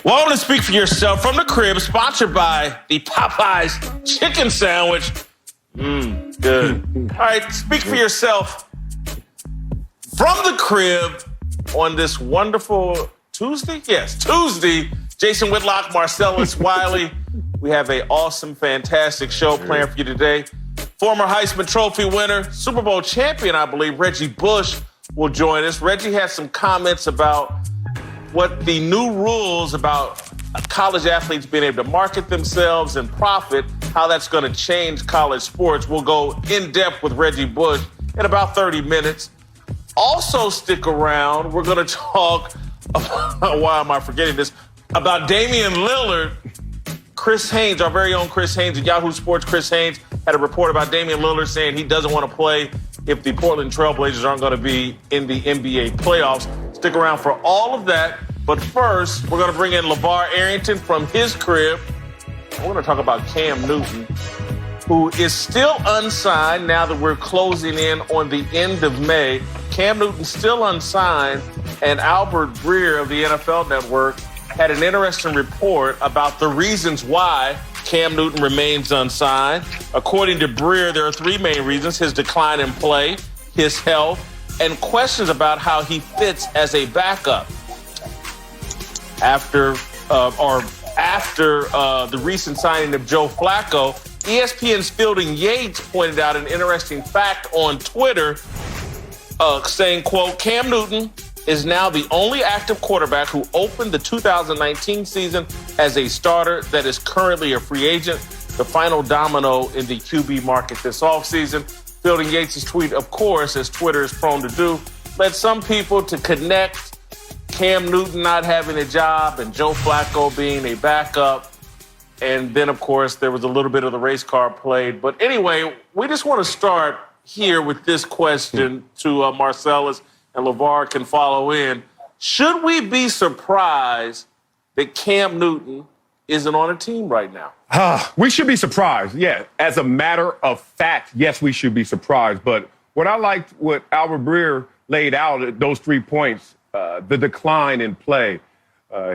Welcome to Speak for Yourself from the Crib, sponsored by the Popeyes Chicken Sandwich. Good. All right, Speak for Yourself from the Crib on this wonderful Tuesday? Yes, Tuesday. Jason Whitlock, Marcellus Wiley. We have an awesome, fantastic show planned for you today. Former Heisman Trophy winner, Super Bowl champion, I believe, Reggie Bush will join us. Reggie has some comments about what the new rules about college athletes being able to market themselves and profit, how that's going to change college sports. We'll go in depth with Reggie Bush in about 30 minutes. Also stick around. We're going to talk about, why am I forgetting this, about Damian Lillard. Chris Haynes, our very own Chris Haynes at Yahoo Sports, Chris Haynes had a report about Damian Lillard saying he doesn't want to play if the Portland Trailblazers aren't going to be in the NBA playoffs. Stick around for all of that. But first, we're going to bring in LeVar Arrington from his crib. We're going to talk about Cam Newton, who is still unsigned now that we're closing in on the end of May. Cam Newton still unsigned, and Albert Breer of the NFL Network had an interesting report about the reasons why Cam Newton remains unsigned. According to Breer, there are three main reasons: his decline in play, his health, and questions about how he fits as a backup. After the recent signing of Joe Flacco, ESPN's Fielding Yates pointed out an interesting fact on Twitter, saying, quote, Cam Newton is now the only active quarterback who opened the 2019 season as a starter that is currently a free agent, the final domino in the QB market this offseason. Fielding Yates' tweet, of course, as Twitter is prone to do, led some people to connect Cam Newton not having a job and Joe Flacco being a backup. And then, of course, there was a little bit of the race car played. But anyway, we just want to start here with this question to Marcellus, and LeVar can follow in. Should we be surprised that Cam Newton isn't on a team right now? We should be surprised, yeah. As a matter of fact, yes, we should be surprised. But what I liked what Albert Breer laid out at those 3 points, the decline in play,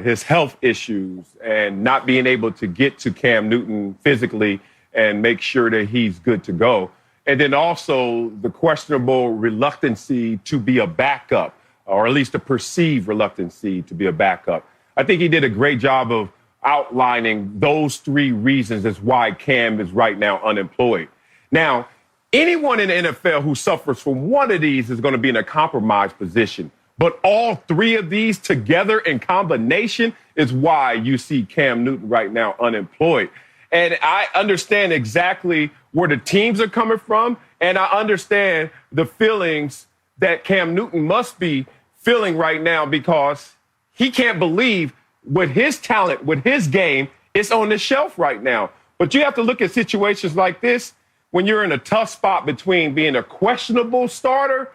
his health issues, and not being able to get to Cam Newton physically and make sure that he's good to go. And then also the questionable reluctancy to be a backup, or at least a perceived reluctancy to be a backup. I think he did a great job of outlining those 3 reasons as why Cam is right now unemployed. Now, anyone in the NFL who suffers from one of these is going to be in a compromised position. But all 3 of these together in combination is why you see Cam Newton right now unemployed. And I understand exactly where the teams are coming from, and I understand the feelings that Cam Newton must be feeling right now, because he can't believe with his talent, with his game, it's on the shelf right now. But you have to look at situations like this when you're in a tough spot between being a questionable starter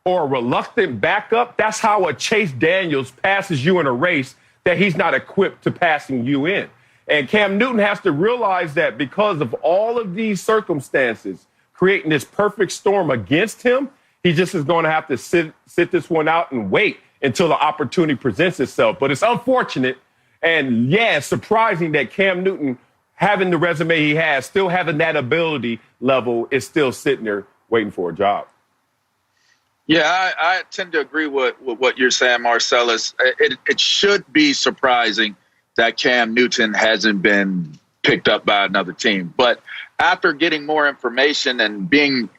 or a reluctant backup. That's how a Chase Daniels passes you in a race that he's not equipped to passing you in. And Cam Newton has to realize that because of all of these circumstances creating this perfect storm against him, he just is going to have to sit this one out and wait until the opportunity presents itself. But it's unfortunate and, yeah, surprising that Cam Newton, having the resume he has, still having that ability level, is still sitting there waiting for a job. Yeah, I tend to agree with what you're saying, Marcellus. It should be surprising that Cam Newton hasn't been picked up by another team. But after getting more information and being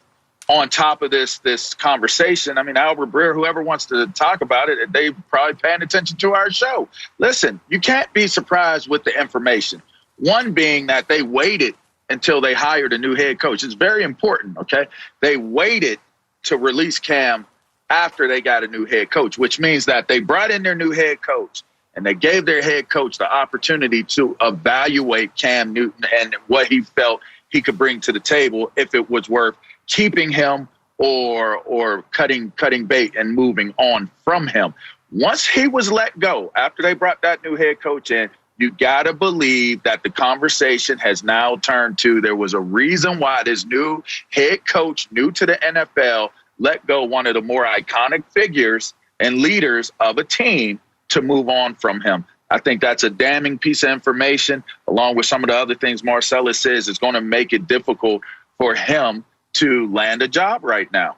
on top of this conversation, I mean, Albert Breer, whoever wants to talk about it, they probably paying attention to our show. Listen, you can't be surprised with the information. One being that they waited until they hired a new head coach. It's very important, okay? They waited to release Cam after they got a new head coach, which means that they brought in their new head coach and they gave their head coach the opportunity to evaluate Cam Newton and what he felt he could bring to the table, if it was worth keeping him or cutting bait and moving on from him. Once he was let go, after they brought that new head coach in, you got to believe that the conversation has now turned to, there was a reason why this new head coach, new to the NFL, let go one of the more iconic figures and leaders of a team to move on from him. I think that's a damning piece of information, along with some of the other things Marcellus says is going to make it difficult for him to land a job right now.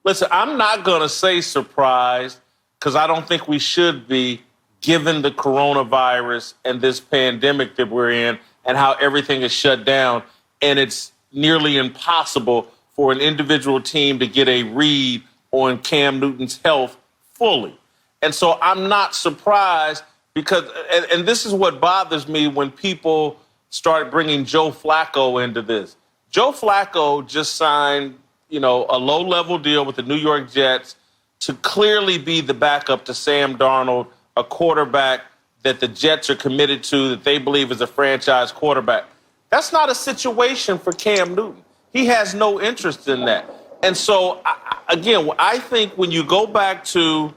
Listen, I'm not going to say surprised because I don't think we should be, given the coronavirus and this pandemic that we're in and how everything is shut down. And it's nearly impossible for an individual team to get a read on Cam Newton's health fully. And so I'm not surprised because, and this is what bothers me when people start bringing Joe Flacco into this. Joe Flacco just signed, a low-level deal with the New York Jets to clearly be the backup to Sam Darnold, a quarterback that the Jets are committed to, that they believe is a franchise quarterback. That's not a situation for Cam Newton. He has no interest in that. And so, I think when you go back to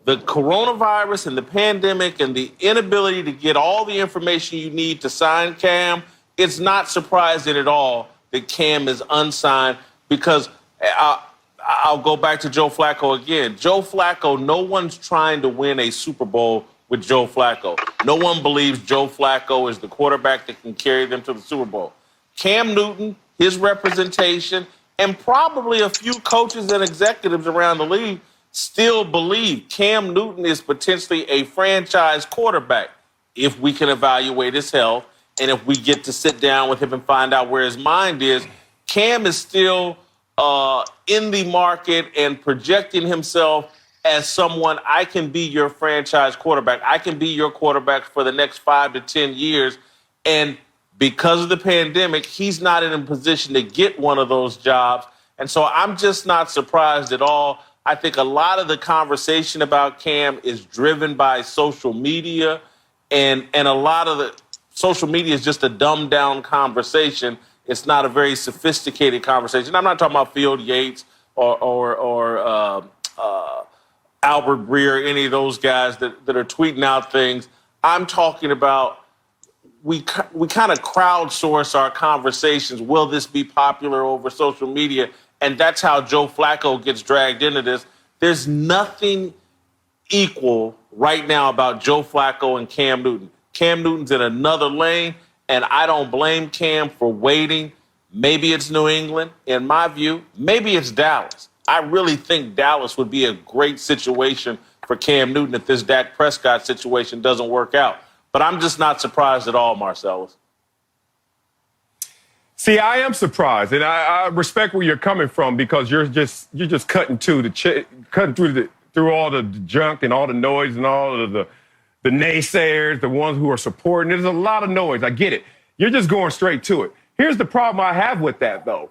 the coronavirus and the pandemic and the inability to get all the information you need to sign Cam, it's not surprising at all that Cam is unsigned because I'll go back to Joe Flacco again. Joe Flacco, no one's trying to win a Super Bowl with Joe Flacco. No one believes Joe Flacco is the quarterback that can carry them to the Super Bowl. Cam Newton, his representation, and probably a few coaches and executives around the league still believe Cam Newton is potentially a franchise quarterback if we can evaluate his health and if we get to sit down with him and find out where his mind is. Cam is still in the market and projecting himself as someone, I can be your franchise quarterback. I can be your quarterback for the next 5 to 10 years. And because of the pandemic, he's not in a position to get one of those jobs. And so I'm just not surprised at all. I think a lot of the conversation about Cam is driven by social media, and a lot of the social media is just a dumbed down conversation. It's not a very sophisticated conversation. I'm not talking about Field Yates or Albert Breer, any of those guys that are tweeting out things. I'm talking about we kind of crowdsource our conversations. Will this be popular over social media? And that's how Joe Flacco gets dragged into this. There's nothing equal right now about Joe Flacco and Cam Newton. Cam Newton's in another lane, and I don't blame Cam for waiting. Maybe it's New England, in my view. Maybe it's Dallas. I really think Dallas would be a great situation for Cam Newton if this Dak Prescott situation doesn't work out. But I'm just not surprised at all, Marcellus. See, I am surprised, and I respect where you're coming from because you're just cutting through all the junk and all the noise and all of the naysayers, the ones who are supporting. There's a lot of noise. I get it. You're just going straight to it. Here's the problem I have with that, though.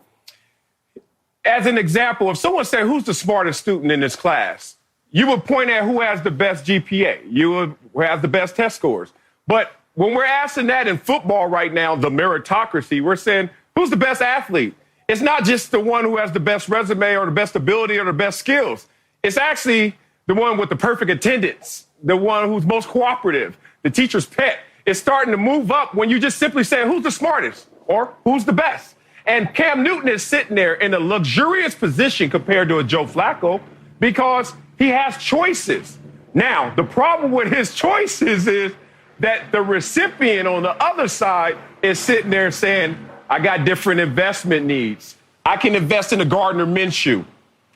As an example, if someone said, who's the smartest student in this class? You would point at who has the best GPA. Who has the best test scores. But when we're asking that in football right now, the meritocracy, we're saying, who's the best athlete? It's not just the one who has the best resume or the best ability or the best skills. It's actually the one with the perfect attendance, the one who's most cooperative, the teacher's pet. It's starting to move up when you just simply say, who's the smartest or who's the best? And Cam Newton is sitting there in a luxurious position compared to a Joe Flacco because he has choices. Now, the problem with his choices is that the recipient on the other side is sitting there saying, I got different investment needs. I can invest in a Gardner Minshew.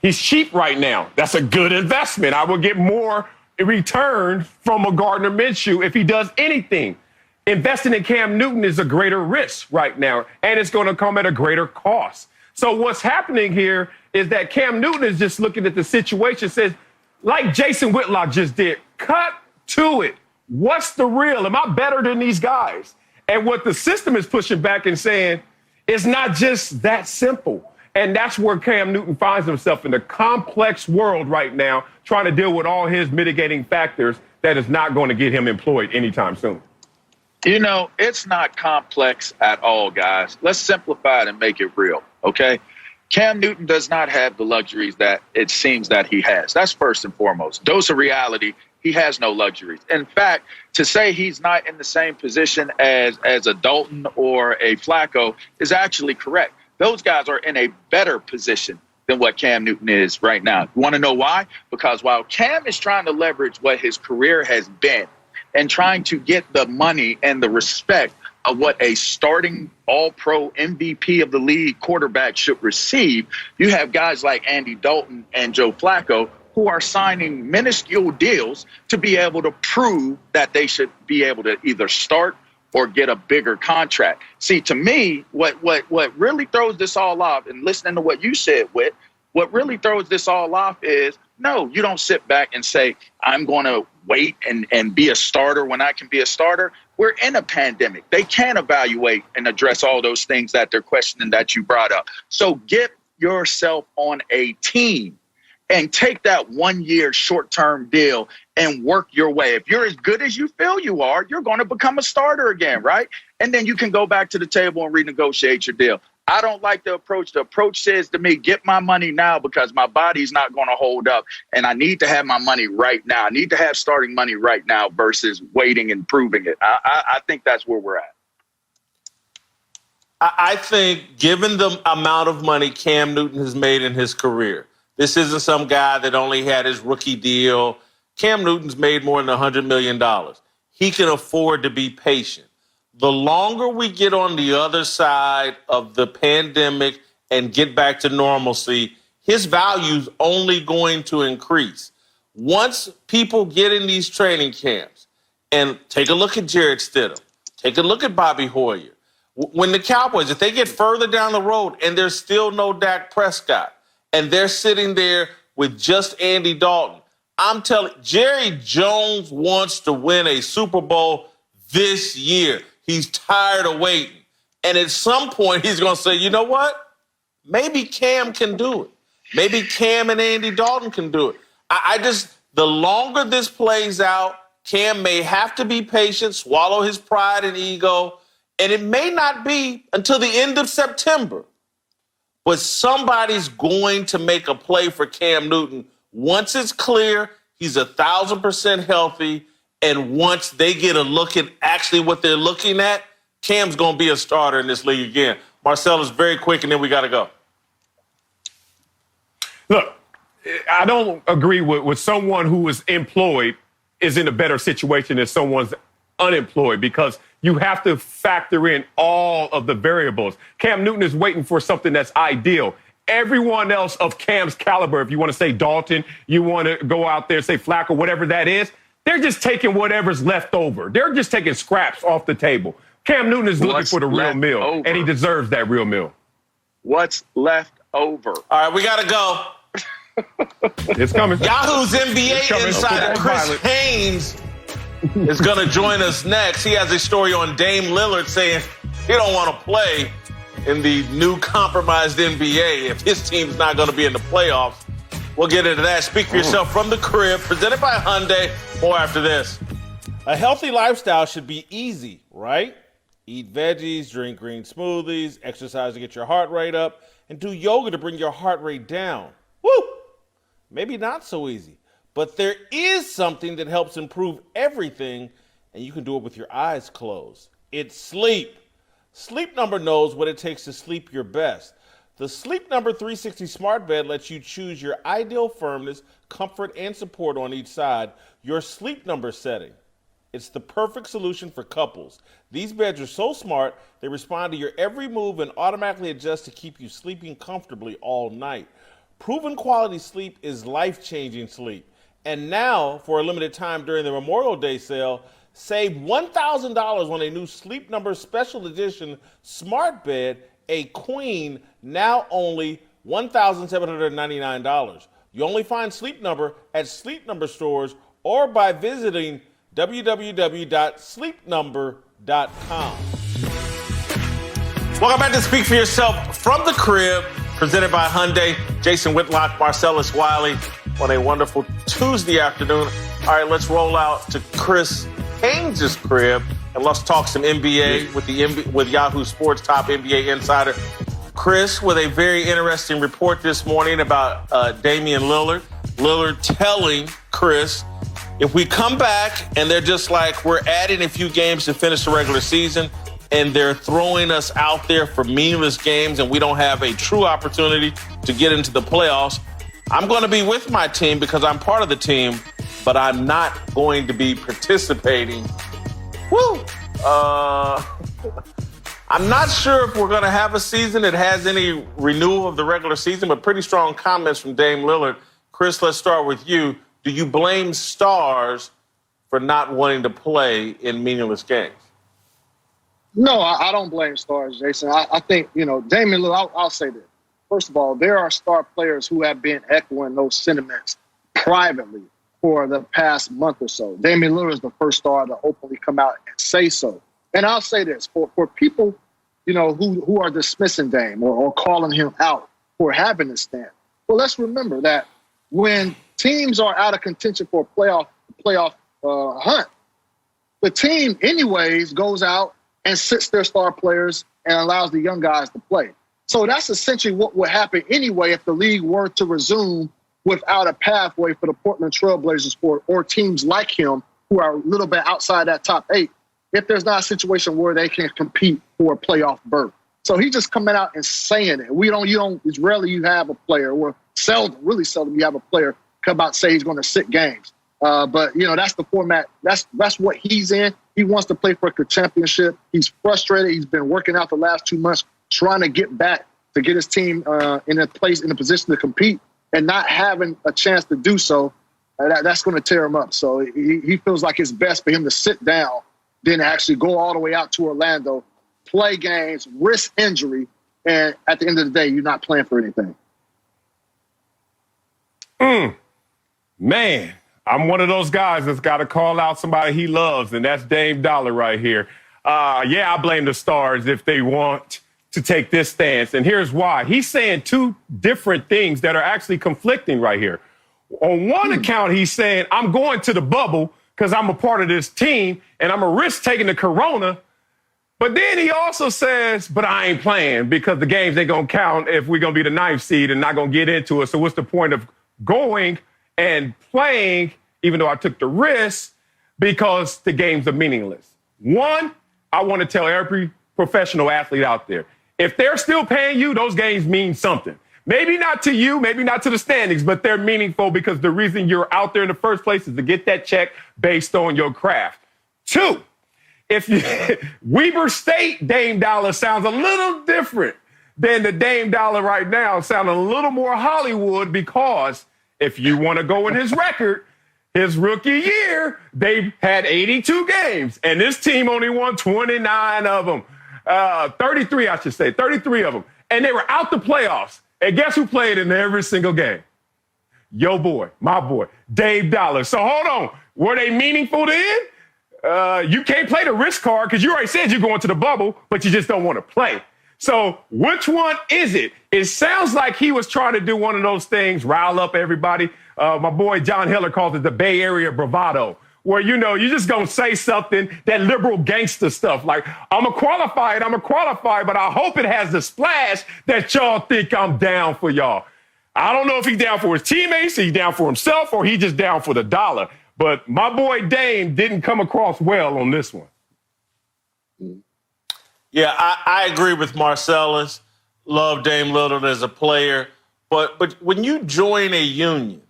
He's cheap right now. That's a good investment. I will get more in return from a Gardner Minshew if he does anything. Investing in Cam Newton is a greater risk right now, and it's going to come at a greater cost. So what's happening here is that Cam Newton is just looking at the situation, says, like Jason Whitlock just did, cut to it. What's the real? Am I better than these guys? And what the system is pushing back and saying, it's not just that simple. And that's where Cam Newton finds himself in a complex world right now, trying to deal with all his mitigating factors that is not going to get him employed anytime soon. You know, it's not complex at all, guys. Let's simplify it and make it real, okay? Cam Newton does not have the luxuries that it seems that he has. That's first and foremost. Dose of reality, he has no luxuries. In fact, to say he's not in the same position as a Dalton or a Flacco is actually correct. Those guys are in a better position than what Cam Newton is right now. You want to know why? Because while Cam is trying to leverage what his career has been and trying to get the money and the respect of what a starting all-pro MVP of the league quarterback should receive, you have guys like Andy Dalton and Joe Flacco who are signing minuscule deals to be able to prove that they should be able to either start or get a bigger contract. See, to me, what really throws this all off, and listening to what you said, Whit, what really throws this all off is, no, you don't sit back and say, I'm going to wait and be a starter when I can be a starter. We're in a pandemic. They can't evaluate and address all those things that they're questioning that you brought up. So get yourself on a team and take that 1 year short-term deal and work your way. If you're as good as you feel you are, you're going to become a starter again, right? And then you can go back to the table and renegotiate your deal. I don't like the approach. The approach says to me, get my money now because my body's not going to hold up and I need to have my money right now. I need to have starting money right now versus waiting and proving it. I think that's where we're at. I think given the amount of money Cam Newton has made in his career, this isn't some guy that only had his rookie deal. Cam Newton's made more than $100 million. He can afford to be patient. The longer we get on the other side of the pandemic and get back to normalcy, his value's only going to increase. Once people get in these training camps, and take a look at Jarrett Stidham, take a look at Bobby Hoyer. When the Cowboys, if they get further down the road and there's still no Dak Prescott, and they're sitting there with just Andy Dalton, I'm telling you, Jerry Jones wants to win a Super Bowl this year. He's tired of waiting. And at some point, he's going to say, you know what? Maybe Cam can do it. Maybe Cam and Andy Dalton can do it. The longer this plays out, Cam may have to be patient, swallow his pride and ego, and it may not be until the end of September. But somebody's going to make a play for Cam Newton once it's clear he's 1,000% healthy. And once they get a look at actually what they're looking at, Cam's going to be a starter in this league again. Marcellus, very quick, and then we got to go. Look, I don't agree with someone who is employed is in a better situation than someone's unemployed because you have to factor in all of the variables. Cam Newton is waiting for something that's ideal. Everyone else of Cam's caliber, if you want to say Dalton, you want to go out there, say Flacco, whatever that is, they're just taking whatever's left over. They're just taking scraps off the table. Cam Newton is looking for the real meal, and he deserves that real meal. What's left over? All right, we got to go. It's coming. Yahoo's NBA insider Chris Haynes is going to join us next. He has a story on Dame Lillard saying he don't want to play in the new compromised NBA if his team's not going to be in the playoffs. We'll get into that. Speak for yourself from the crib, presented by Hyundai. More after this. A healthy lifestyle should be easy, right? Eat veggies, drink green smoothies, exercise to get your heart rate up, and do yoga to bring your heart rate down. Woo! Maybe not so easy, but there is something that helps improve everything, and you can do it with your eyes closed. It's sleep. Sleep Number knows what it takes to sleep your best. The Sleep Number 360 smart bed lets you choose your ideal firmness, comfort, and support on each side, your Sleep Number setting. It's the perfect solution for couples. These beds are so smart, they respond to your every move and automatically adjust to keep you sleeping comfortably all night. Proven quality sleep is life-changing sleep. And now, for a limited time during the Memorial Day sale, save $1,000 on a new Sleep Number Special Edition smart bed, a queen, now only $1,799. You only find Sleep Number at Sleep Number stores or by visiting www.sleepnumber.com. Welcome back to Speak for Yourself from the crib, presented by Hyundai. Jason Whitlock, Marcellus Wiley on a wonderful Tuesday afternoon. All right, let's roll out to Chris Haynes' crib and let's talk some NBA with Yahoo Sports top NBA insider. Chris, with a very interesting report this morning about Damian Lillard. Lillard telling Chris, if we come back and they're just like, we're adding a few games to finish the regular season, and they're throwing us out there for meaningless games and we don't have a true opportunity to get into the playoffs, I'm going to be with my team because I'm part of the team, but I'm not going to be participating. Woo! I'm not sure if we're going to have a season that has any renewal of the regular season, but pretty strong comments from Dame Lillard. Chris, let's start with you. Do you blame stars for not wanting to play in meaningless games? No, I don't blame stars, Jason. I think, Damian Lillard, I'll say this. First of all, there are star players who have been echoing those sentiments privately for the past month or so. Damian Lillard is the first star to openly come out and say so. And I'll say this, for people, who are dismissing Dame or calling him out for having this stand. Well, let's remember that when teams are out of contention for a playoff hunt, the team anyways goes out and sits their star players and allows the young guys to play. So that's essentially what would happen anyway if the league were to resume without a pathway for the Portland Trailblazers or teams like him who are a little bit outside that top 8, if there's not a situation where they can compete for a playoff berth. So he's just coming out and saying it. It's rarely you have a player, or really seldom you have a player come out and say he's going to sit games. But that's the format. That's what he's in. He wants to play for a championship. He's frustrated. He's been working out the last 2 months trying to get back to get his team in a position to compete, and not having a chance to do so. That's going to tear him up. So he feels like it's best for him to sit down than actually go all the way out to Orlando, play games, risk injury, and at the end of the day, you're not playing for anything. Man, I'm one of those guys that's got to call out somebody he loves, and that's Dame Dollar right here. I blame the stars if they want to take this stance, and here's why. He's saying two different things that are actually conflicting right here. On one account, he's saying, I'm going to the bubble because I'm a part of this team, and I'm a risk taking the corona. But then he also says, but I ain't playing because the games ain't going to count if we're going to be the 9th seed and not going to get into it. So what's the point of going and playing, even though I took the risk, because the games are meaningless? One, I want to tell every professional athlete out there, if they're still paying you, those games mean something. Maybe not to you, maybe not to the standings, but they're meaningful because the reason you're out there in the first place is to get that check based on your craft. Two, Weber State Dame Dollar sounds a little different than the Dame Dollar right now, sounding a little more Hollywood, because if you want to go in his record, his rookie year, they had 82 games, and this team only won 29 of them. 33, I should say, 33 of them. And they were out the playoffs. And guess who played in every single game? Yo boy, my boy, Dame Dollar. So hold on. Were they meaningful then? You can't play the risk card because you already said you're going to the bubble, but you just don't want to play. So which one is it? It sounds like he was trying to do one of those things, rile up everybody. My boy John Hiller calls it the Bay Area bravado, where, you're just going to say something, that liberal gangster stuff. Like, I'm a qualified, but I hope it has the splash that y'all think I'm down for y'all. I don't know if he's down for his teammates, he's down for himself, or he just down for the dollar. But my boy Dame didn't come across well on this one. Yeah, I agree with Marcellus. Love Dame Lillard as a player. But when you join a union,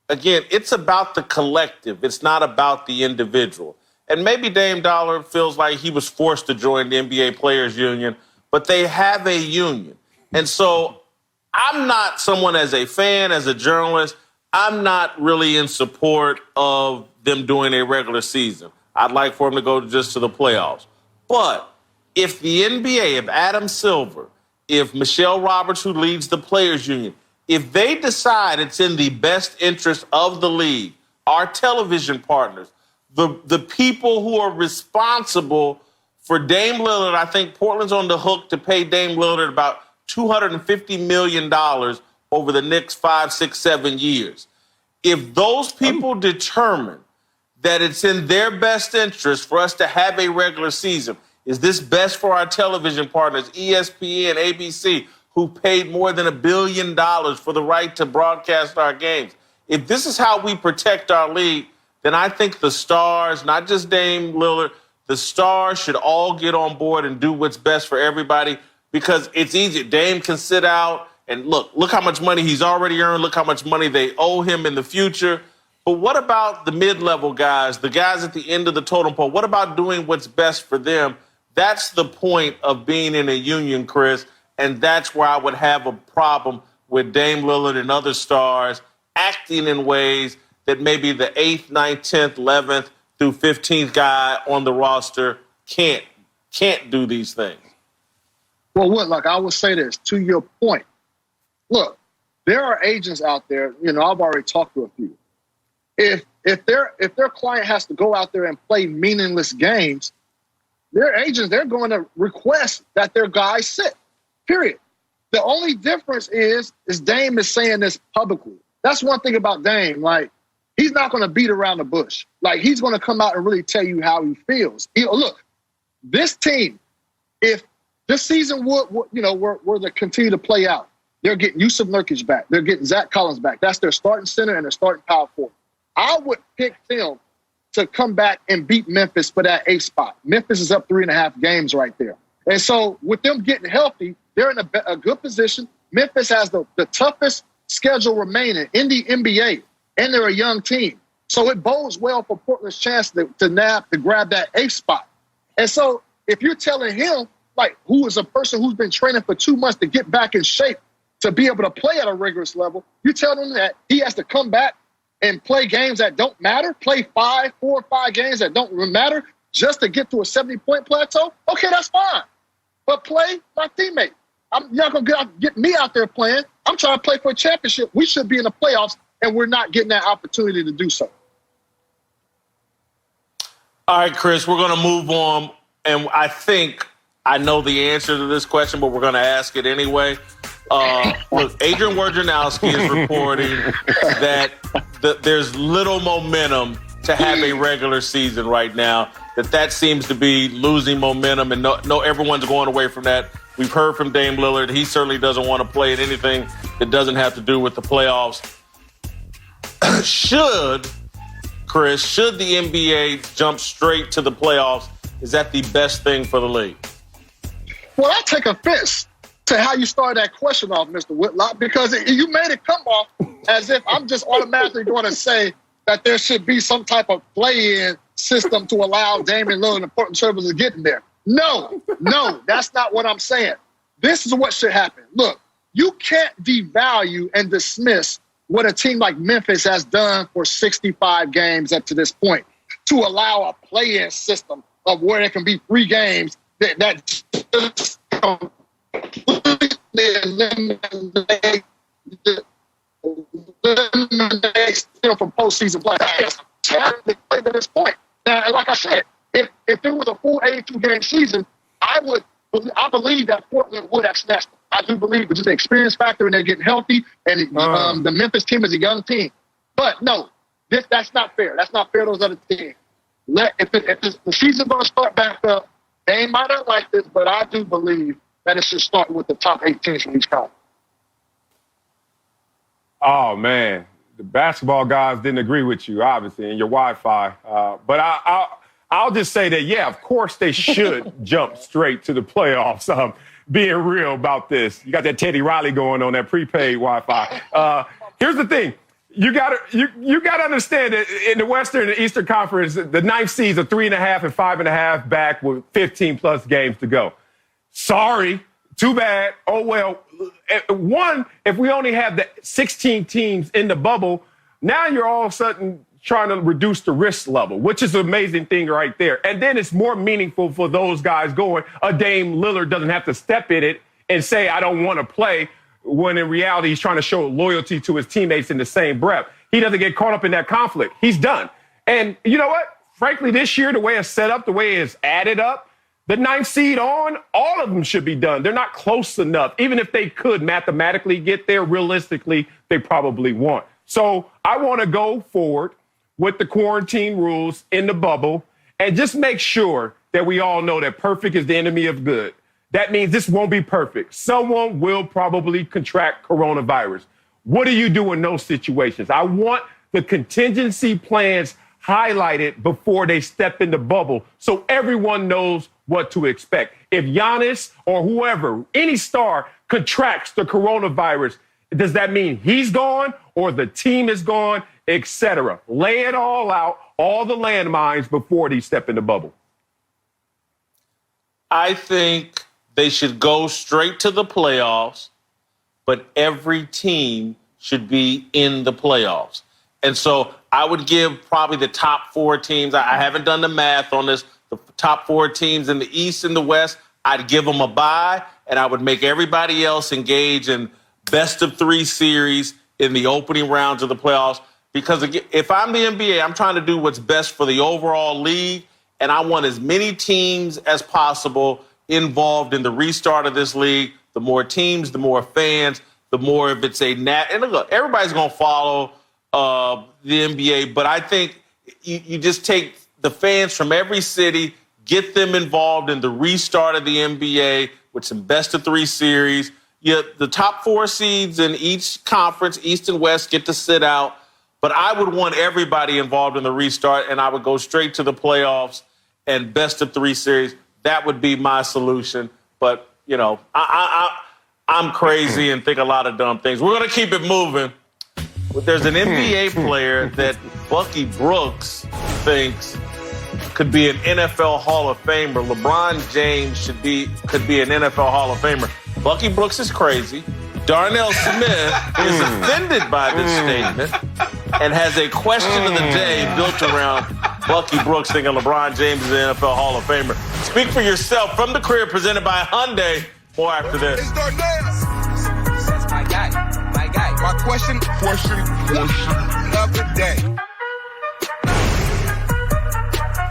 again, it's about the collective. It's not about the individual. And maybe Dame Dollar feels like he was forced to join the NBA Players Union, but they have a union. And so I'm not someone, as a fan, as a journalist, I'm not really in support of them doing a regular season. I'd like for them to go just to the playoffs. But if the NBA, if Adam Silver, if Michelle Roberts, who leads the Players Union, if they decide it's in the best interest of the league, our television partners, the people who are responsible for Dame Lillard, I think Portland's on the hook to pay Dame Lillard about $250 million over the next 5, 6, 7 years. If those people determine that it's in their best interest for us to have a regular season, is this best for our television partners, ESPN, ABC, who paid more than $1 billion for the right to broadcast our games? If this is how we protect our league, then I think the stars, not just Dame Lillard, the stars should all get on board and do what's best for everybody because it's easy. Dame can sit out and look how much money he's already earned. Look how much money they owe him in the future. But what about the mid-level guys, the guys at the end of the totem pole? What about doing what's best for them? That's the point of being in a union, Chris, and that's where I would have a problem with Dame Lillard and other stars acting in ways that maybe the 8th, 9th, 10th, 11th through 15th guy on the roster can't do these things. Well, Whitlock, I will say this, to your point. Look, there are agents out there, I've already talked to a few. If their client has to go out there and play meaningless games, their agents, they're going to request that their guys sit, period. The only difference is Dame is saying this publicly. That's one thing about Dame. Like, he's not going to beat around the bush. Like, he's going to come out and really tell you how he feels. Look, this team, if this season were to continue to play out, they're getting Yusuf Nurkic back. They're getting Zach Collins back. That's their starting center and their starting power forward. I would pick them to come back and beat Memphis for that 8th spot. Memphis is up 3.5 games right there. And so with them getting healthy, they're in a good position. Memphis has the toughest schedule remaining in the NBA, and they're a young team. So it bodes well for Portland's chance to grab that 8th spot. And so if you're telling him, like, who is a person who's been training for 2 months to get back in shape to be able to play at a rigorous level, you tell him that he has to come back and play games that don't matter, play 4 or 5 games that don't matter just to get to a 70-point plateau, okay, that's fine. But play my teammate. You're not going to get me out there playing. I'm trying to play for a championship. We should be in the playoffs, and we're not getting that opportunity to do so. All right, Chris, we're going to move on. And I think I know the answer to this question, but we're going to ask it anyway. Look, Adrian Wojnarowski is reporting that there's little momentum to have a regular season right now, that seems to be losing momentum, and no, everyone's going away from that. We've heard from Dame Lillard. He certainly doesn't want to play in anything that doesn't have to do with the playoffs. Should the NBA jump straight to the playoffs? Is that the best thing for the league? Well, I take offense to how you started that question off, Mr. Whitlock, because you made it come off as if I'm just automatically going to say that there should be some type of play-in system to allow Damian Lillard and Portland Trailblazers to get in there. No, that's not what I'm saying. This is what should happen. Look, you can't devalue and dismiss what a team like Memphis has done for 65 games up to this point to allow a play-in system of where there can be 3 games that eliminate from postseason play. To this point. Now, like I said, if it was a full 82-game season, I believe that Portland would have snatched them. I do believe it's just the experience factor, and they're getting healthy, and the Memphis team is a young team. But no, that's not fair. That's not fair to those other teams. If the season's going to start back up, they might not like this, but I do believe that it should start with the top 8 teams from each conference. Oh, man. The basketball guys didn't agree with you, obviously, and your Wi-Fi. But I'll just say that, yeah, of course they should jump straight to the playoffs. Being real about this. You got that Teddy Riley going on, that prepaid Wi-Fi. Here's the thing. You gotta understand that in the Western and Eastern Conference, the 9th seeds are 3.5 and 5.5 back with 15+ games to go. Sorry. Too bad. Oh, well. One, if we only have the 16 teams in the bubble, now you're all of a sudden trying to reduce the risk level, which is an amazing thing right there. And then it's more meaningful for those guys going. A Dame Lillard doesn't have to step in it and say, I don't want to play, when in reality he's trying to show loyalty to his teammates in the same breath. He doesn't get caught up in that conflict. He's done. And you know what? Frankly, this year, the way it's set up, the way it's added up, the 9th seed on, all of them should be done. They're not close enough. Even if they could mathematically get there, realistically, they probably won't. So I want to go forward with the quarantine rules in the bubble and just make sure that we all know that perfect is the enemy of good. That means this won't be perfect. Someone will probably contract coronavirus. What do you do in those situations? I want the contingency plans highlighted before they step in the bubble so everyone knows what to expect. If Giannis or whoever, any star, contracts the coronavirus, does that mean he's gone or the team is gone, etc.? Lay it all out, all the landmines before they step in the bubble. I think they should go straight to the playoffs, but every team should be in the playoffs. And so I would give probably the top 4 teams. I haven't done the math on this. The top 4 teams in the East and the West, I'd give them a bye, and I would make everybody else engage in best-of-3 series in the opening rounds of the playoffs. Because if I'm the NBA, I'm trying to do what's best for the overall league, and I want as many teams as possible involved in the restart of this league. The more teams, the more fans, the more if it's and look, everybody's going to follow the NBA, but I think you just take the fans from every city, get them involved in the restart of the NBA with some best-of-3 series. The top 4 seeds in each conference, East and West, get to sit out. But I would want everybody involved in the restart, and I would go straight to the playoffs and best-of-3 series. That would be my solution. But, you know, I'm crazy and think a lot of dumb things. We're going to keep it moving. There's an NBA player that Bucky Brooks thinks could be an NFL Hall of Famer. LeBron James could be an NFL Hall of Famer. Bucky Brooks is crazy. Darnell Smith is offended by this statement and has a question of the day built around Bucky Brooks thinking LeBron James is an NFL Hall of Famer. Speak for yourself. From the Crib, presented by Hyundai. More after this. It's Darnell. That's my guy. My question of the day.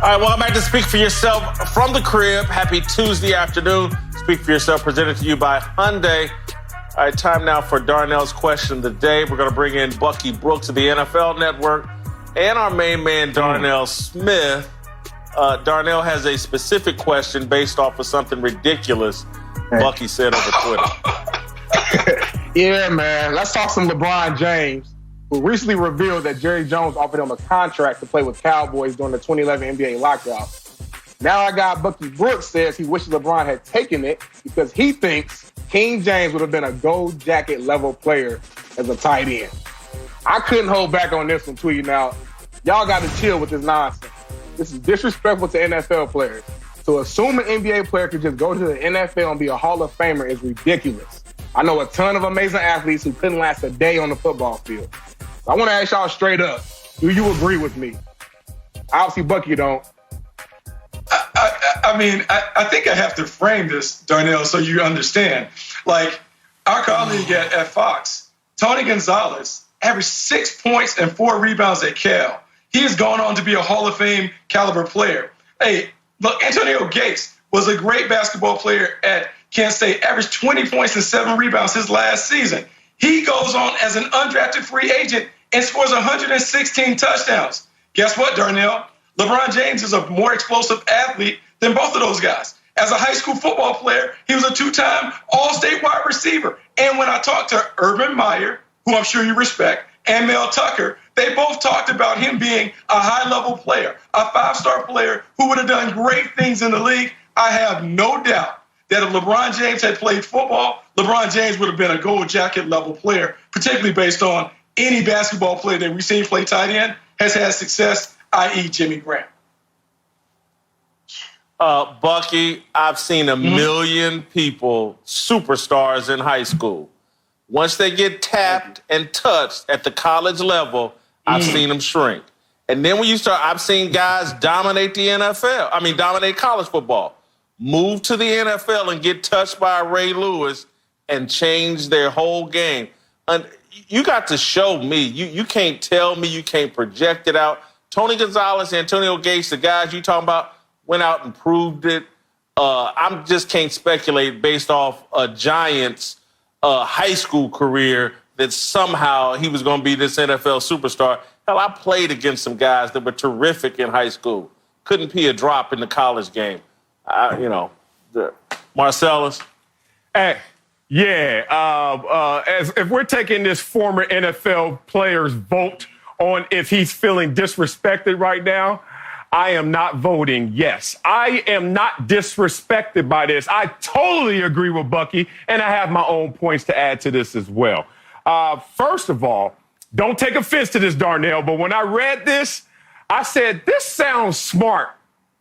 All right, welcome back to Speak for Yourself from the Crib. Happy Tuesday afternoon. Speak for Yourself presented to you by Hyundai. All right, time now for Darnell's question of the day. We're going to bring in Bucky Brooks of the NFL Network and our main man, Darnell Smith. Darnell has a specific question based off of something ridiculous Bucky said over Twitter. Yeah, man. Let's talk some LeBron James, who recently revealed that Jerry Jones offered him a contract to play with Cowboys during the 2011 NBA lockout. Now our guy Bucky Brooks says he wishes LeBron had taken it because he thinks King James would have been a gold jacket level player as a tight end. I couldn't hold back on this one, tweeting out, y'all got to chill with this nonsense. This is disrespectful to NFL players. So assume an NBA player could just go to the NFL and be a Hall of Famer is ridiculous. I know a ton of amazing athletes who couldn't last a day on the football field. So I want to ask y'all straight up, do you agree with me? Obviously, Bucky don't. I think I have to frame this, Darnell, so you understand. Like, our colleague at Fox, Tony Gonzalez, averaged 6 points and 4 rebounds at Cal. He has gone on to be a Hall of Fame caliber player. Hey, look, Antonio Gates was a great basketball player at Kansas State, averaged 20 points and 7 rebounds his last season. He goes on as an undrafted free agent and scores 116 touchdowns. Guess what, Darnell? LeBron James is a more explosive athlete than both of those guys. As a high school football player, he was a 2-time All-State wide receiver. And when I talked to Urban Meyer, who I'm sure you respect, and Mel Tucker, they both talked about him being a high-level player, a 5-star player who would have done great things in the league. I have no doubt that if LeBron James had played football, LeBron James would have been a gold jacket level player, particularly based on any basketball player that we've seen play tight end has had success, i.e. Jimmy Graham. Bucky, I've seen a million people, superstars in high school. Once they get tapped and touched at the college level, I've seen them shrink. And then when you start, I've seen guys dominate the NFL. Dominate college football. Move to the NFL and get touched by Ray Lewis and change their whole game. And you got to show me. You can't tell me. You can't project it out. Tony Gonzalez, Antonio Gates, the guys you talking about, went out and proved it. I just can't speculate based off a Giants high school career that somehow he was going to be this NFL superstar. Hell, I played against some guys that were terrific in high school. Couldn't pee a drop in the college game. Marcellus? Hey, yeah. As if we're taking this former NFL player's vote on if he's feeling disrespected right now, I am not voting yes. I am not disrespected by this. I totally agree with Bucky, and I have my own points to add to this as well. First of all, don't take offense to this, Darnell, but when I read this, I said, this sounds smart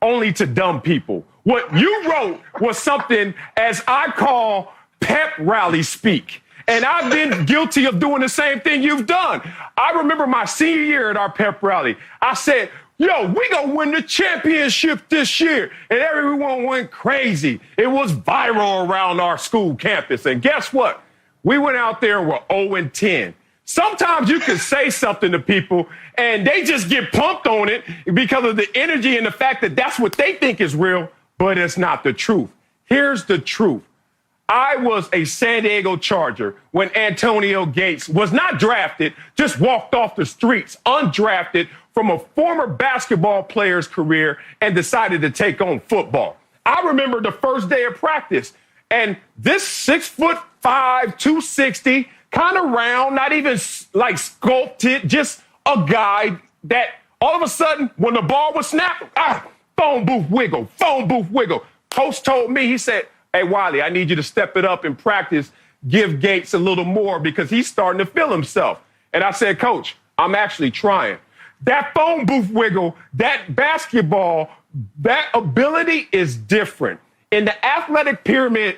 only to dumb people. What you wrote was something as I call pep rally speak. And I've been guilty of doing the same thing you've done. I remember my senior year at our pep rally. I said, yo, we gonna win the championship this year. And everyone went crazy. It was viral around our school campus. And guess what? We went out there and were 0-10. Sometimes you can say something to people and they just get pumped on it because of the energy and the fact that that's what they think is real, but it's not the truth. Here's the truth. I was a San Diego Charger when Antonio Gates was not drafted, just walked off the streets, undrafted from a former basketball player's career and decided to take on football. I remember the first day of practice, and this 6'5", 260, kind of round, not even like sculpted, just a guy that all of a sudden, when the ball was snapped, phone booth wiggle, phone booth wiggle. Coach told me, he said, hey, Wiley, I need you to step it up in practice. Give Gates a little more because he's starting to feel himself. And I said, Coach, I'm actually trying. That phone booth wiggle, that basketball, that ability is different. In the athletic pyramid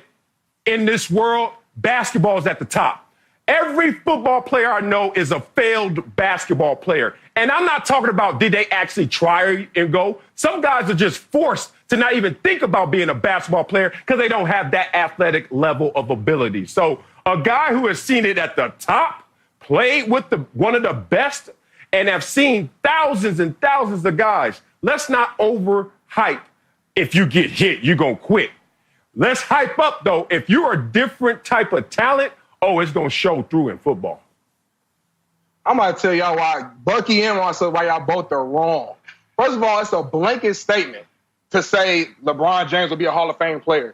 in this world, basketball is at the top. Every football player I know is a failed basketball player. And I'm not talking about did they actually try and go. Some guys are just forced to not even think about being a basketball player because they don't have that athletic level of ability. So a guy who has seen it at the top, played with one of the best, and have seen thousands and thousands of guys, let's not overhype. If you get hit, you're going to quit. Let's hype up, though. If you're a different type of talent, it's going to show through in football. I'm going to tell y'all why Bucky and Marcel, why y'all both are wrong. First of all, it's a blanket statement to say LeBron James will be a Hall of Fame player.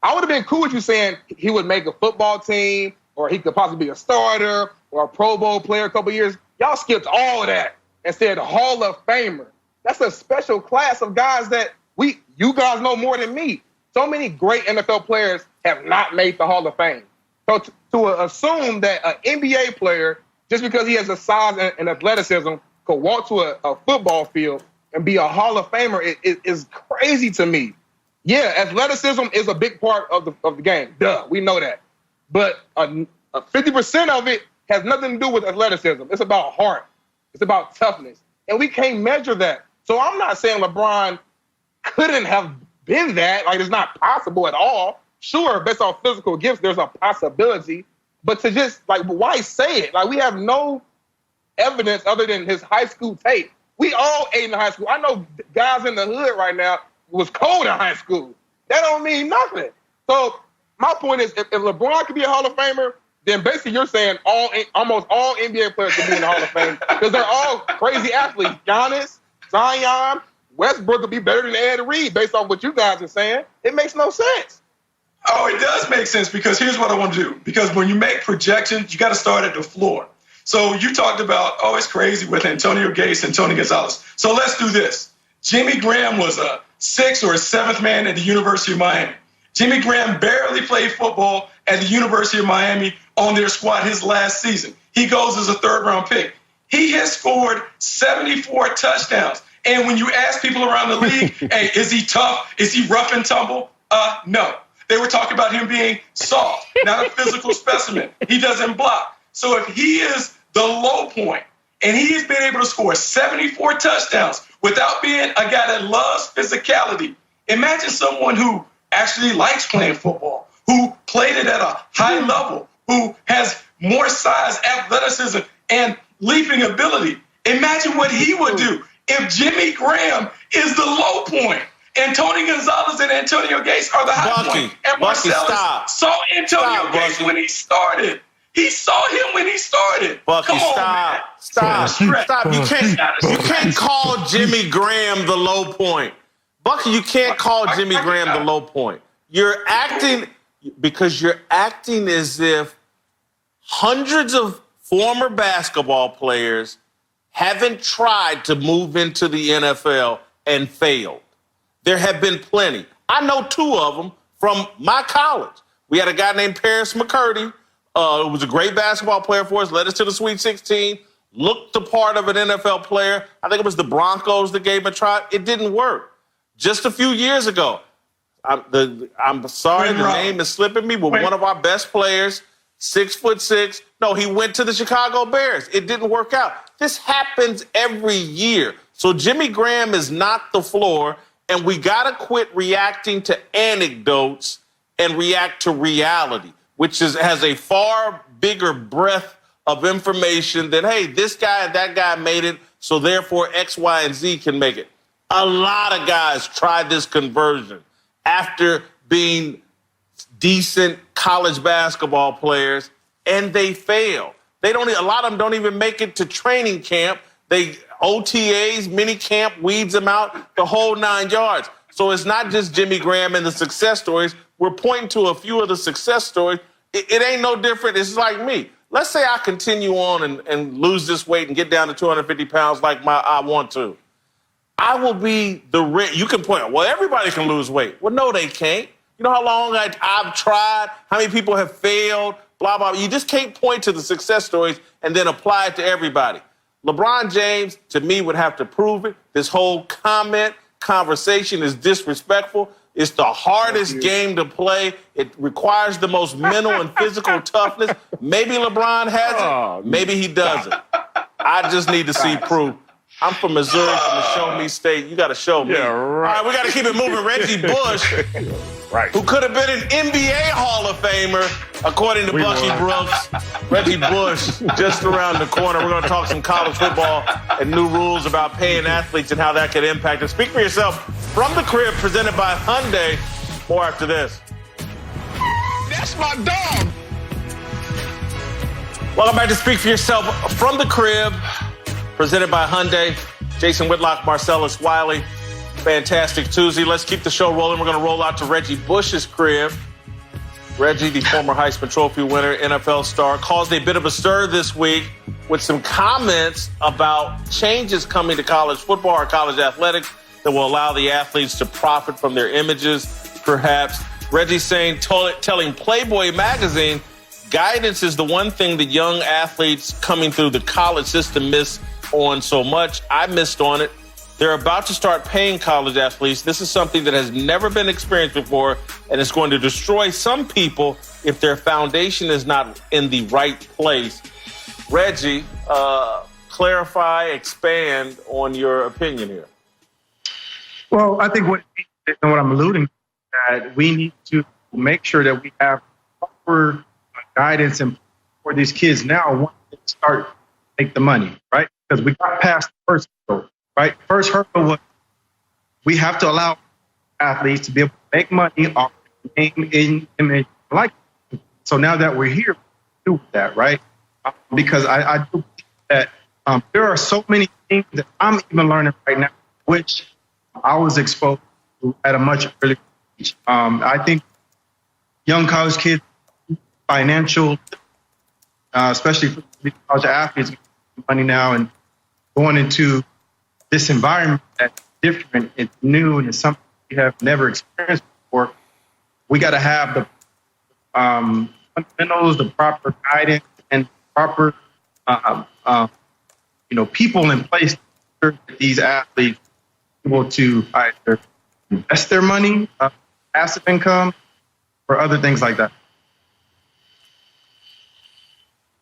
I would have been cool with you saying he would make a football team or he could possibly be a starter or a Pro Bowl player a couple years. Y'all skipped all of that and said Hall of Famer. That's a special class of guys that you guys know more than me. So many great NFL players have not made the Hall of Fame. So to assume that an NBA player, just because he has a size and athleticism, could walk to a football field and be a Hall of Famer is crazy to me. Yeah, athleticism is a big part of the game. Duh, we know that. But 50% of it has nothing to do with athleticism. It's about heart. It's about toughness. And we can't measure that. So I'm not saying LeBron couldn't have been that. Like, it's not possible at all. Sure, based on physical gifts, there's a possibility. But to just, why say it? We have no evidence other than his high school tape. We all ate in high school. I know guys in the hood right now was cold in high school. That don't mean nothing. So my point is, if LeBron could be a Hall of Famer, then basically you're saying almost all NBA players could be in the Hall of Fame because they're all crazy athletes. Giannis, Zion, Westbrook could be better than Ed Reed based on what you guys are saying. It makes no sense. Oh, it does make sense because here's what I want to do. Because when you make projections, you got to start at the floor. So you talked about, it's crazy with Antonio Gates and Tony Gonzalez. So let's do this. Jimmy Graham was a 6th or 7th man at the University of Miami. Jimmy Graham barely played football at the University of Miami on their squad his last season. He goes as a 3rd-round pick. He has scored 74 touchdowns. And when you ask people around the league, hey, is he tough? Is he rough and tumble? No. They were talking about him being soft, not a physical specimen. He doesn't block. So if he is the low point and he has been able to score 74 touchdowns without being a guy that loves physicality, imagine someone who actually likes playing football, who played it at a high level, who has more size, athleticism, and leaping ability. Imagine what he would do if Jimmy Graham is the low point. And Tony Gonzalez and Antonio Gates are the high point. And Marcellus saw Antonio Gates when he started. He saw him when he started. Bucky, Come on, stop. You can't call Jimmy Graham the low point. Bucky, you can't call Jimmy Graham the low point. You're acting as if hundreds of former basketball players haven't tried to move into the NFL and failed. There have been plenty. I know 2 of them from my college. We had a guy named Paris McCurdy, who was a great basketball player for us, led us to the Sweet 16, looked the part of an NFL player. I think it was the Broncos that gave him a try. It didn't work. Just a few years ago, I'm sorry, the name is slipping me, but one of our best players, 6'6". No, he went to the Chicago Bears. It didn't work out. This happens every year. So Jimmy Graham is not the floor, and we got to quit reacting to anecdotes and react to reality, which has a far bigger breadth of information than, hey, this guy and that guy made it, so therefore X, Y, and Z can make it. A lot of guys tried this conversion after being decent college basketball players, and they fail. A lot of them don't even make it to training camp. OTAs, mini camp, weeds them out, the whole 9 yards. So it's not just Jimmy Graham and the success stories. We're pointing to a few of the success stories. It ain't no different. It's like me. Let's say I continue on and lose this weight and get down to 250 pounds like I want to. I will be you can point out, well, everybody can lose weight. Well, no, they can't. You know how long I've tried, how many people have failed, blah, blah. You just can't point to the success stories and then apply it to everybody. LeBron James, to me, would have to prove it. This whole conversation is disrespectful. It's the hardest game to play. It requires the most mental and physical toughness. Maybe LeBron has it. Maybe he doesn't. I just need to see proof. I'm from Missouri, from the Show Me State. You got to show me. Yeah, right. All right, we got to keep it moving. Reggie Bush, right, who could have been an NBA Hall of Famer, according to Bucky Brooks. Reggie Bush, just around the corner. We're going to talk some college football and new rules about paying athletes and how that could impact it. Speak for yourself. From the Crib, presented by Hyundai. More after this. That's my dog. Welcome back to Speak for Yourself. From the Crib, presented by Hyundai. Jason Whitlock, Marcellus Wiley. Fantastic Tuesday. Let's keep the show rolling. We're going to roll out to Reggie Bush's crib. Reggie, the former Heisman Trophy winner, NFL star, caused a bit of a stir this week with some comments about changes coming to college football or college athletics that will allow the athletes to profit from their images, perhaps. Reggie saying, telling Playboy magazine, guidance is the one thing the young athletes coming through the college system miss on so much. I missed on it. They're about to start paying college athletes. This is something that has never been experienced before, and it's going to destroy some people if their foundation is not in the right place. Reggie, clarify, expand on your opinion here. Well, I think what I'm alluding to is that we need to make sure that we have proper guidance and for these kids now once they start to make the money, right? Because we got past the first hurdle, right? First hurdle was we have to allow athletes to be able to make money off the name, image, like. So now that we're here, we do that, right? Because I do think that there are so many things that I'm even learning right now, which I was exposed to at a much earlier age. I think young college kids, financial, especially for college athletes, money now and going into this environment that's different, it's new, and it's something we have never experienced before. We got to have the fundamentals, the proper guidance, and proper, people in place to ensure that these athletes are able to either invest their money, passive income, or other things like that.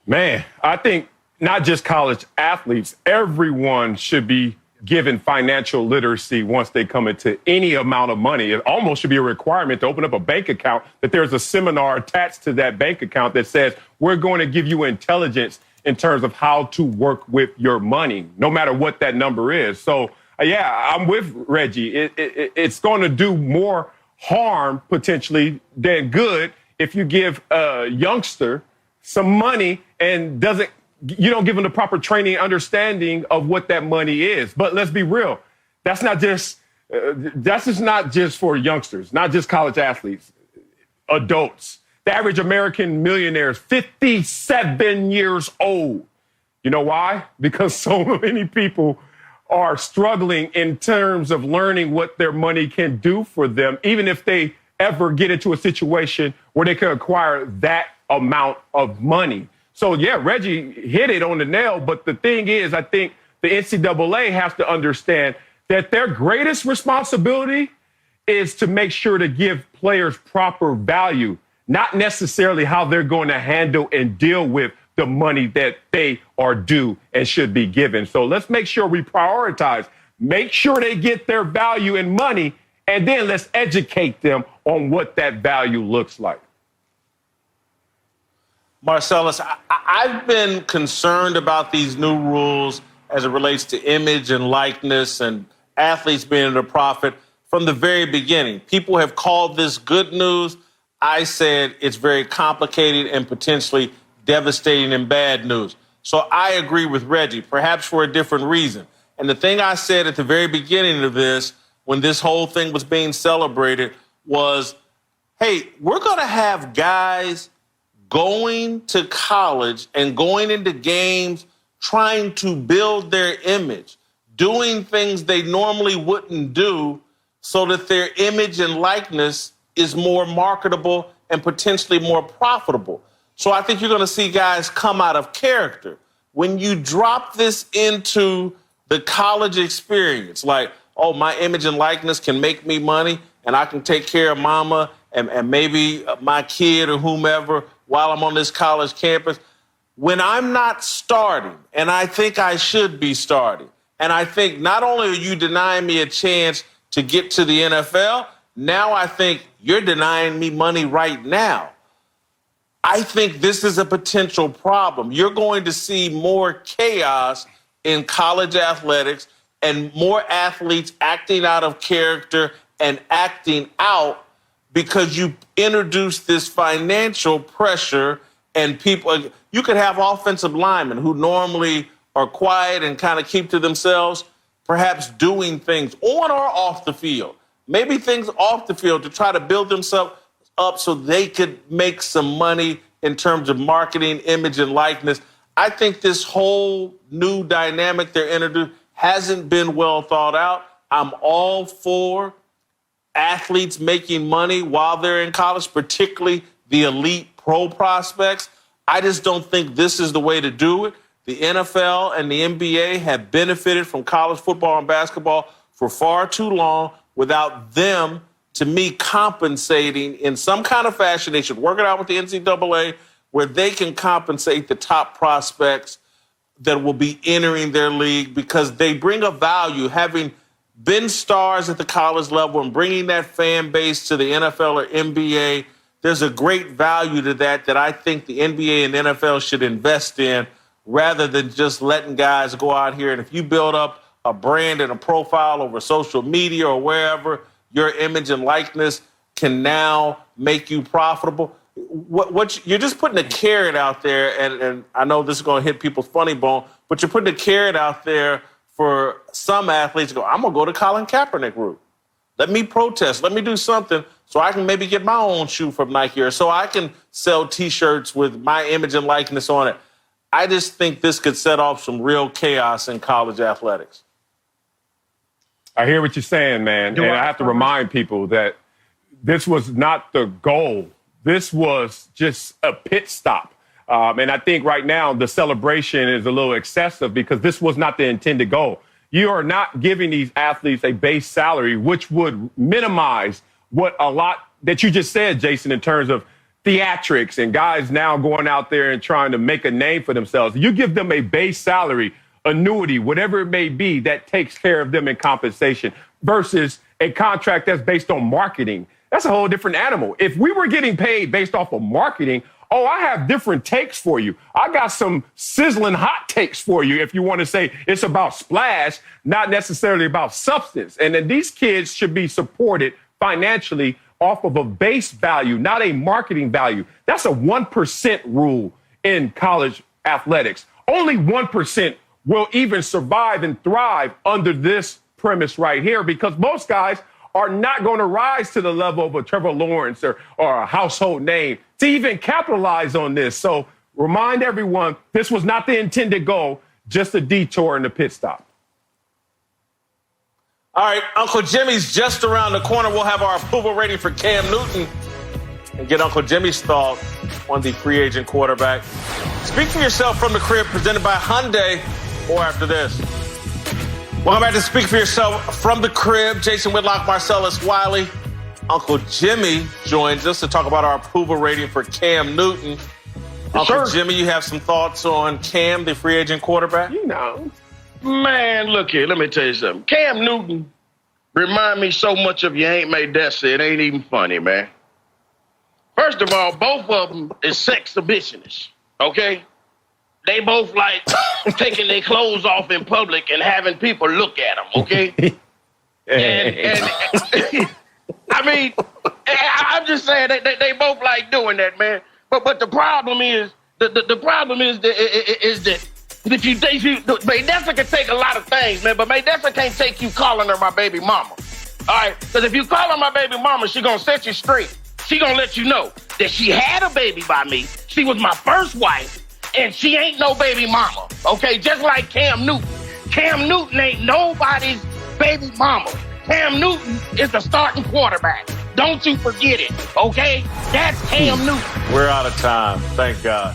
Man, I think not just college athletes, everyone should be given financial literacy once they come into any amount of money. It almost should be a requirement to open up a bank account, that there's a seminar attached to that bank account that says, we're going to give you intelligence in terms of how to work with your money, no matter what that number is. So, yeah, I'm with Reggie. It's going to do more harm, potentially, than good if you give a youngster some money and you don't give them the proper training, understanding of what that money is. But let's be real. That's not just for youngsters, not just college athletes, adults. The average American millionaire is 57 years old. You know why? Because so many people are struggling in terms of learning what their money can do for them, even if they ever get into a situation where they can acquire that amount of money. So, yeah, Reggie hit it on the nail. But the thing is, I think the NCAA has to understand that their greatest responsibility is to make sure to give players proper value, not necessarily how they're going to handle and deal with the money that they are due and should be given. So let's make sure we prioritize, make sure they get their value in money, and then let's educate them on what that value looks like. Marcellus, I've been concerned about these new rules as it relates to image and likeness and athletes being a profit from the very beginning. People have called this good news. I said it's very complicated and potentially devastating and bad news. So I agree with Reggie, perhaps for a different reason. And the thing I said at the very beginning of this, when this whole thing was being celebrated, was, hey, we're going to have guys going to college and going into games trying to build their image, doing things they normally wouldn't do so that their image and likeness is more marketable and potentially more profitable. So I think you're going to see guys come out of character. When you drop this into the college experience, like, oh, my image and likeness can make me money and I can take care of mama and maybe my kid or whomever while I'm on this college campus. When I'm not starting, and I think I should be starting, and I think not only are you denying me a chance to get to the NFL, now I think you're denying me money right now. I think this is a potential problem. You're going to see more chaos in college athletics and more athletes acting out of character and acting out because you introduce this financial pressure, and people, you could have offensive linemen who normally are quiet and kind of keep to themselves, perhaps doing things on or off the field, maybe things off the field to try to build themselves up so they could make some money in terms of marketing, image, and likeness. I think this whole new dynamic they're introduced hasn't been well thought out. I'm all for athletes making money while they're in college, particularly the elite pro prospects. I just don't think this is the way to do it. The NFL and the NBA have benefited from college football and basketball for far too long without them, to me, compensating in some kind of fashion. They should work it out with the NCAA where they can compensate the top prospects that will be entering their league because they bring a value, having been stars at the college level and bringing that fan base to the NFL or NBA. There's a great value to that I think the NBA and NFL should invest in rather than just letting guys go out here. And if you build up a brand and a profile over social media or wherever, your image and likeness can now make you profitable. You're just putting a carrot out there, and I know this is going to hit people's funny bone, but you're putting a carrot out there for some athletes to go, I'm going to go to Colin Kaepernick route. Let me protest. Let me do something so I can maybe get my own shoe from Nike or so I can sell T-shirts with my image and likeness on it. I just think this could set off some real chaos in college athletics. I hear what you're saying, man. And I have to remind people that this was not the goal. This was just a pit stop. And I think right now the celebration is a little excessive because this was not the intended goal. You are not giving these athletes a base salary, which would minimize what a lot that you just said, Jason, in terms of theatrics and guys now going out there and trying to make a name for themselves. You give them a base salary, annuity, whatever it may be, that takes care of them in compensation versus a contract that's based on marketing. That's a whole different animal. If we were getting paid based off of marketing, oh, I have different takes for you. I got some sizzling hot takes for you if you want to say it's about splash, not necessarily about substance. And then these kids should be supported financially off of a base value, not a marketing value. That's a 1% rule in college athletics. Only 1% will even survive and thrive under this premise right here because most guys are not going to rise to the level of a Trevor Lawrence or a household name to even capitalize on this. So remind everyone this was not the intended goal, just a detour in the pit stop. All right, Uncle Jimmy's just around the corner. We'll have our approval rating for Cam Newton and get Uncle Jimmy's thought on the free agent quarterback. Speak for yourself from the crib, presented by Hyundai. More after this. Welcome back to Speak for Yourself from the crib. Jason Whitlock, Marcellus Wiley. Uncle Jimmy joins us to talk about our approval rating for Cam Newton. Uncle Jimmy, you have some thoughts on Cam, the free agent quarterback? You know. Man, look here. Let me tell you something. Cam Newton remind me so much of You Ain't Made That Shit. It ain't even funny, man. First of all, both of them is sex exhibitionists, okay? They both like taking their clothes off in public and having people look at them, okay? and I mean, I'm just saying they both like doing that, man. But the problem is the problem is that if you Maydessa can take a lot of things, man, but Maydessa can't take you calling her my baby mama. All right? Because if you call her my baby mama, she gonna set you straight. She gonna let you know that she had a baby by me. She was my first wife, and she ain't no baby mama. Okay? Just like Cam Newton. Cam Newton ain't nobody's baby mama. Cam Newton is the starting quarterback. Don't you forget it, okay? That's Cam Newton. We're out of time. Thank God.